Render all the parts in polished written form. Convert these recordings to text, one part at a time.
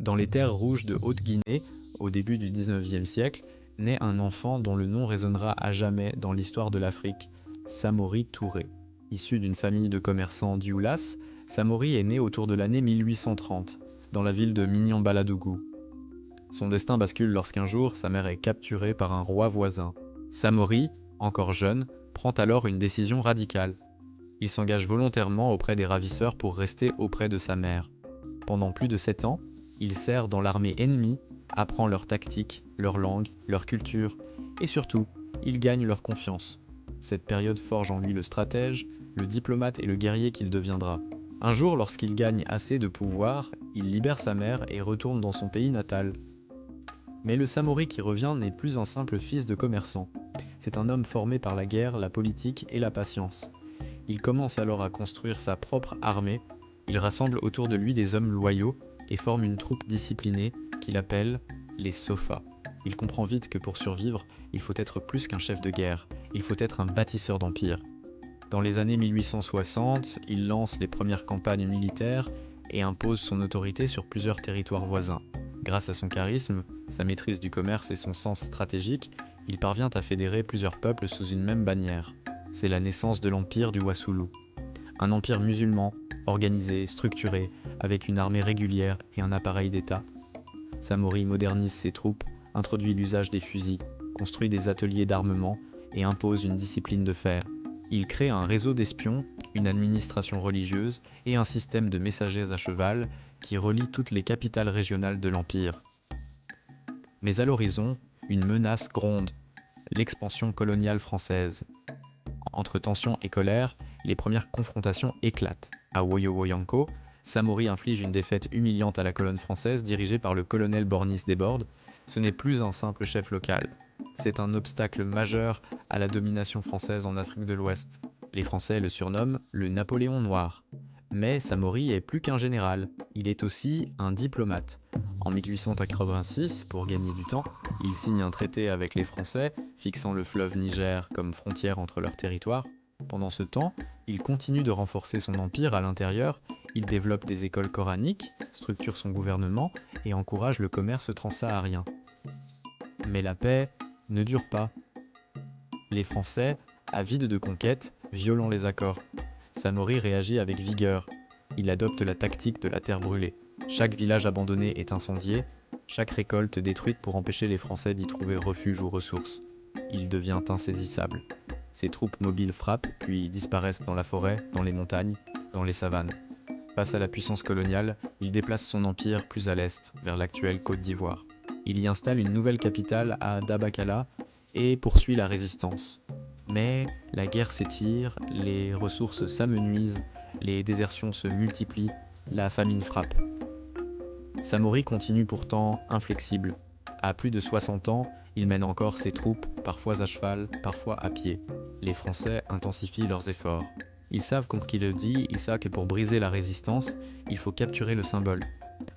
Dans les terres rouges de Haute-Guinée, au début du XIXe siècle, naît un enfant dont le nom résonnera à jamais dans l'histoire de l'Afrique, Samori Touré. Issu d'une famille de commerçants d'Ioulas, Samori est né autour de l'année 1830, dans la ville de Mignan-Baladougou. Son destin bascule lorsqu'un jour, sa mère est capturée par un roi voisin. Samori, encore jeune, prend alors une décision radicale. Il s'engage volontairement auprès des ravisseurs pour rester auprès de sa mère. Pendant plus de 7 ans, il sert dans l'armée ennemie, apprend leurs tactiques, leur langue, leur culture, et surtout, il gagne leur confiance. Cette période forge en lui le stratège, le diplomate et le guerrier qu'il deviendra. Un jour, lorsqu'il gagne assez de pouvoir, il libère sa mère et retourne dans son pays natal. Mais le Samori qui revient n'est plus un simple fils de commerçant. C'est un homme formé par la guerre, la politique et la patience. Il commence alors à construire sa propre armée. Il rassemble autour de lui des hommes loyaux et forme une troupe disciplinée qu'il appelle les Sofa. Il comprend vite que pour survivre, il faut être plus qu'un chef de guerre, il faut être un bâtisseur d'empire. Dans les années 1860, il lance les premières campagnes militaires et impose son autorité sur plusieurs territoires voisins. Grâce à son charisme, sa maîtrise du commerce et son sens stratégique, il parvient à fédérer plusieurs peuples sous une même bannière. C'est la naissance de l'empire du Wassoulou. Un empire musulman, organisé, structuré, avec une armée régulière et un appareil d'État. Samori modernise ses troupes, introduit l'usage des fusils, construit des ateliers d'armement et impose une discipline de fer. Il crée un réseau d'espions, une administration religieuse et un système de messagers à cheval qui relie toutes les capitales régionales de l'Empire. Mais à l'horizon, une menace gronde, l'expansion coloniale française. Entre tension et colère, les premières confrontations éclatent. À Woyo-Woyanko, Samori inflige une défaite humiliante à la colonne française dirigée par le colonel Bornis Desbordes. Ce n'est plus un simple chef local. C'est un obstacle majeur à la domination française en Afrique de l'Ouest. Les Français le surnomment le Napoléon noir. Mais Samori est plus qu'un général, il est aussi un diplomate. En 1886, pour gagner du temps, il signe un traité avec les Français, fixant le fleuve Niger comme frontière entre leurs territoires. Pendant ce temps, il continue de renforcer son empire à l'intérieur, il développe des écoles coraniques, structure son gouvernement et encourage le commerce transsaharien. Mais la paix ne dure pas. Les Français, avides de conquête, violent les accords. Samori réagit avec vigueur. Il adopte la tactique de la terre brûlée. Chaque village abandonné est incendié, chaque récolte détruite pour empêcher les Français d'y trouver refuge ou ressources. Il devient insaisissable. Ses troupes mobiles frappent, puis disparaissent dans la forêt, dans les montagnes, dans les savanes. Face à la puissance coloniale, il déplace son empire plus à l'est, vers l'actuelle Côte d'Ivoire. Il y installe une nouvelle capitale à Dabakala et poursuit la résistance. Mais la guerre s'étire, les ressources s'amenuisent, les désertions se multiplient, la famine frappe. Samori continue pourtant inflexible. À plus de 60 ans, il mène encore ses troupes, parfois à cheval, parfois à pied. Les Français intensifient leurs efforts. Ils savent comme qui le dit, ils savent que pour briser la résistance, il faut capturer le symbole.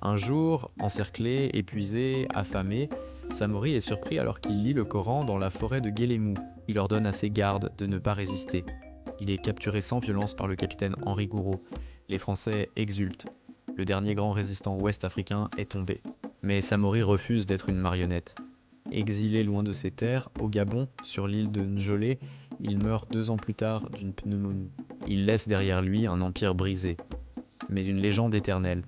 Un jour, encerclé, épuisé, affamé, Samori est surpris alors qu'il lit le Coran dans la forêt de Guélémou. Il ordonne à ses gardes de ne pas résister. Il est capturé sans violence par le capitaine Henri Gouraud. Les Français exultent. Le dernier grand résistant ouest-africain est tombé. Mais Samori refuse d'être une marionnette. Exilé loin de ses terres, au Gabon, sur l'île de Njolé, il meurt 2 ans plus tard d'une pneumonie. Il laisse derrière lui un empire brisé, mais une légende éternelle.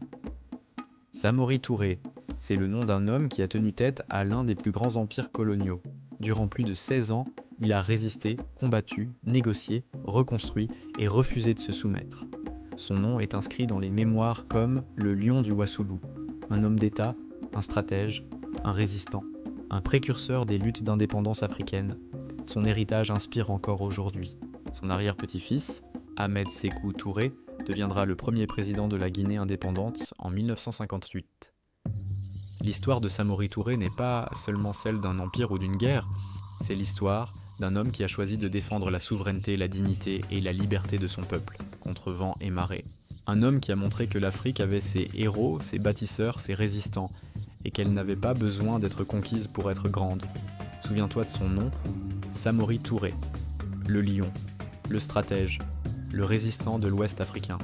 Samori Touré, c'est le nom d'un homme qui a tenu tête à l'un des plus grands empires coloniaux. Durant plus de 16 ans, il a résisté, combattu, négocié, reconstruit et refusé de se soumettre. Son nom est inscrit dans les mémoires comme le lion du Wassoulou, un homme d'État, un stratège, un résistant, un précurseur des luttes d'indépendance africaines. Son héritage inspire encore aujourd'hui. Son arrière-petit-fils, Ahmed Sékou Touré, deviendra le premier président de la Guinée indépendante en 1958. L'histoire de Samori Touré n'est pas seulement celle d'un empire ou d'une guerre, c'est l'histoire d'un homme qui a choisi de défendre la souveraineté, la dignité et la liberté de son peuple, contre vent et marée. Un homme qui a montré que l'Afrique avait ses héros, ses bâtisseurs, ses résistants, et qu'elle n'avait pas besoin d'être conquise pour être grande. Souviens-toi de son nom, Samori Touré, le lion, le stratège, le résistant de l'Ouest africain.